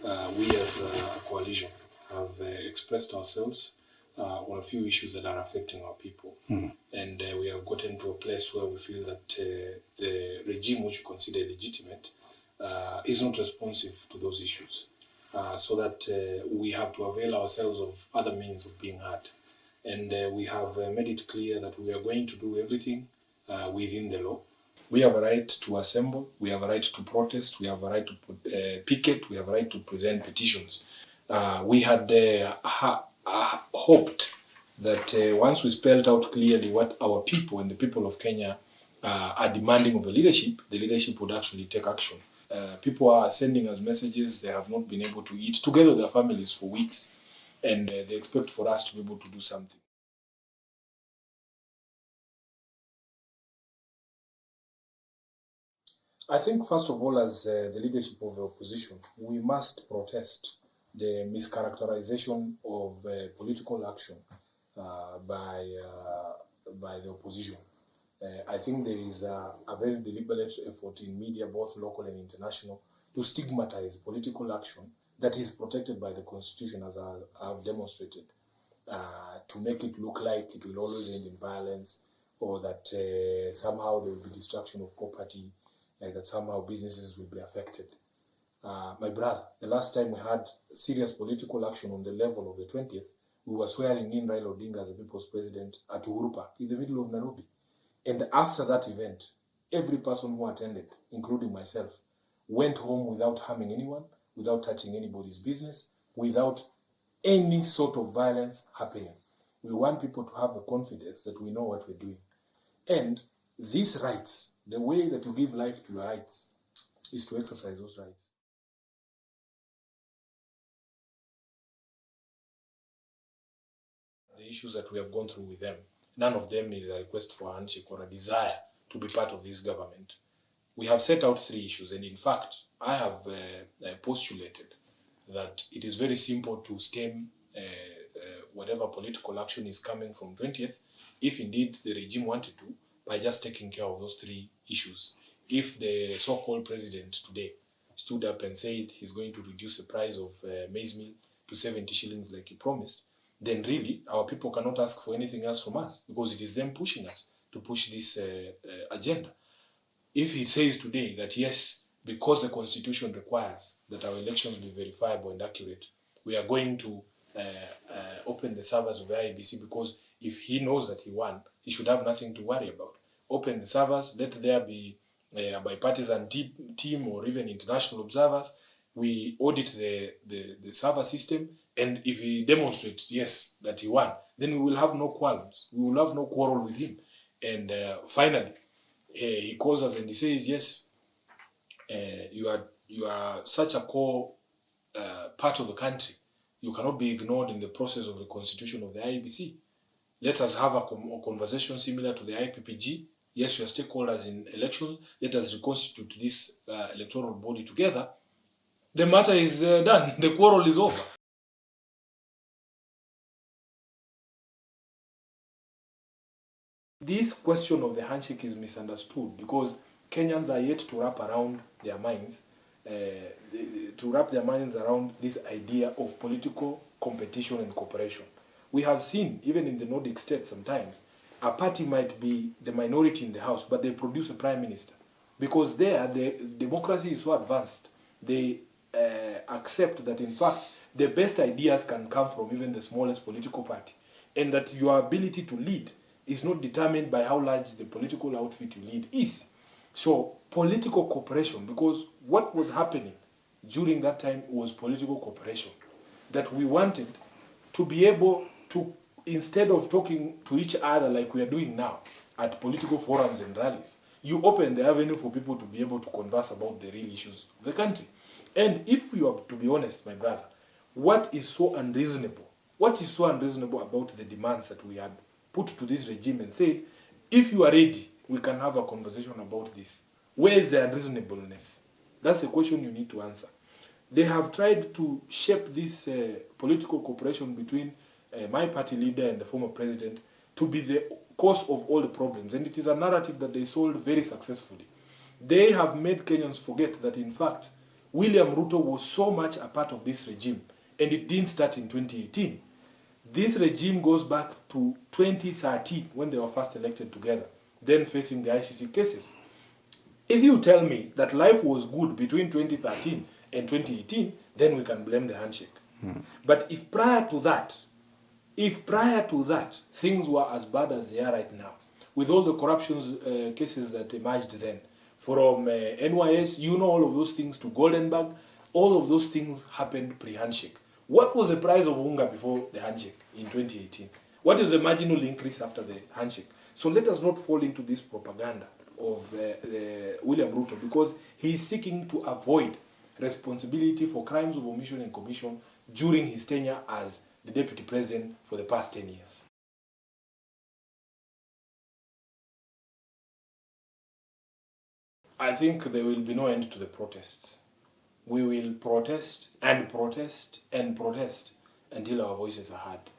we as a coalition have expressed ourselves on a few issues that are affecting our people. And we have gotten to a place where we feel that the regime which we consider legitimate is not responsive to those issues. So that we have to avail ourselves of other means of being heard. And we have made it clear that we are going to do everything within the law. We have a right to assemble, we have a right to protest, we have a right to picket, we have a right to present petitions. We had hoped that once we spelled out clearly what our people and the people of Kenya are demanding of the leadership would actually take action. People are sending us messages they have not been able to eat together with their families for weeks, and they expect for us to be able to do something. I think, first of all, as the leadership of the opposition, we must protest the mischaracterization of political action by the opposition. I think there is a very deliberate effort in media, both local and international, to stigmatize political action that is protected by the Constitution, as I have demonstrated, to make it look like it will always end in violence, or that somehow there will be destruction of property, that somehow businesses will be affected. My brother, the last time we had serious political action on the level of the 20th, we were swearing in Raila Odinga as the people's president at Uhuru Park in the middle of Nairobi. And after that event, every person who attended, including myself, went home without harming anyone, without touching anybody's business, without any sort of violence happening. We want people to have the confidence that we know what we're doing. And these rights, the way that you give life to your rights, is to exercise those rights. The issues that we have gone through with them, none of them is a request for a handshake or a desire to be part of this government. We have set out 3 issues, and in fact, I have postulated that it is very simple to stem whatever political action is coming from 20th, if indeed the regime wanted to, by just taking care of those 3 issues. If the so-called president today stood up and said he's going to reduce the price of maize meal to 70 shillings like he promised, then really our people cannot ask for anything else from us, because it is them pushing us to push this agenda. If he says today that yes, because the Constitution requires that our elections be verifiable and accurate, we are going to open the servers of the IEBC, because if he knows that he won, he should have nothing to worry about. Open the servers, let there be a bipartisan team or even international observers. We audit the server system, and if he demonstrates, yes, that he won, then we will have no qualms. We will have no quarrel with him. And finally, he calls us and he says, yes, you are such a core part of the country. You cannot be ignored in the process of the constitution of the IEBC. Let us have a conversation similar to the IPPG. Yes, you are stakeholders in elections. Let us reconstitute this electoral body together. The matter is done. The quarrel is over. This question of the handshake is misunderstood, because Kenyans are yet to wrap around their minds, around this idea of political competition and cooperation. We have seen, even in the Nordic states sometimes, a party might be the minority in the house, but they produce a prime minister. Because there, the democracy is so advanced, they accept that, in fact, the best ideas can come from even the smallest political party. And that your ability to lead is not determined by how large the political outfit you lead is. So, political cooperation, because what was happening during that time was political cooperation. That we wanted to be able to, instead of talking to each other like we are doing now at political forums and rallies, you open the avenue for people to be able to converse about the real issues of the country. And if you are to be honest, my brother, what is so unreasonable about the demands that we had put to this regime and say, if you are ready, we can have a conversation about this. Where is the unreasonableness? That's the question you need to answer. They have tried to shape this political cooperation between my party leader and the former president to be the cause of all the problems. And it is a narrative that they sold very successfully. They have made Kenyans forget that, in fact, William Ruto was so much a part of this regime, and it didn't start in 2018. This regime goes back to 2013 when they were first elected together, then facing the ICC cases. If you tell me that life was good between 2013 and 2018, then we can blame the handshake. But if prior to that, things were as bad as they are right now, with all the corruption cases that emerged then, from NYS, you know, all of those things, to Goldenberg, all of those things happened pre-handshake. What was the price of unga before the handshake in 2018? What is the marginal increase after the handshake? So let us not fall into this propaganda of William Ruto, because he is seeking to avoid responsibility for crimes of omission and commission during his tenure as the deputy president for the past 10 years. I think there will be no end to the protests. We will protest and protest and protest until our voices are heard.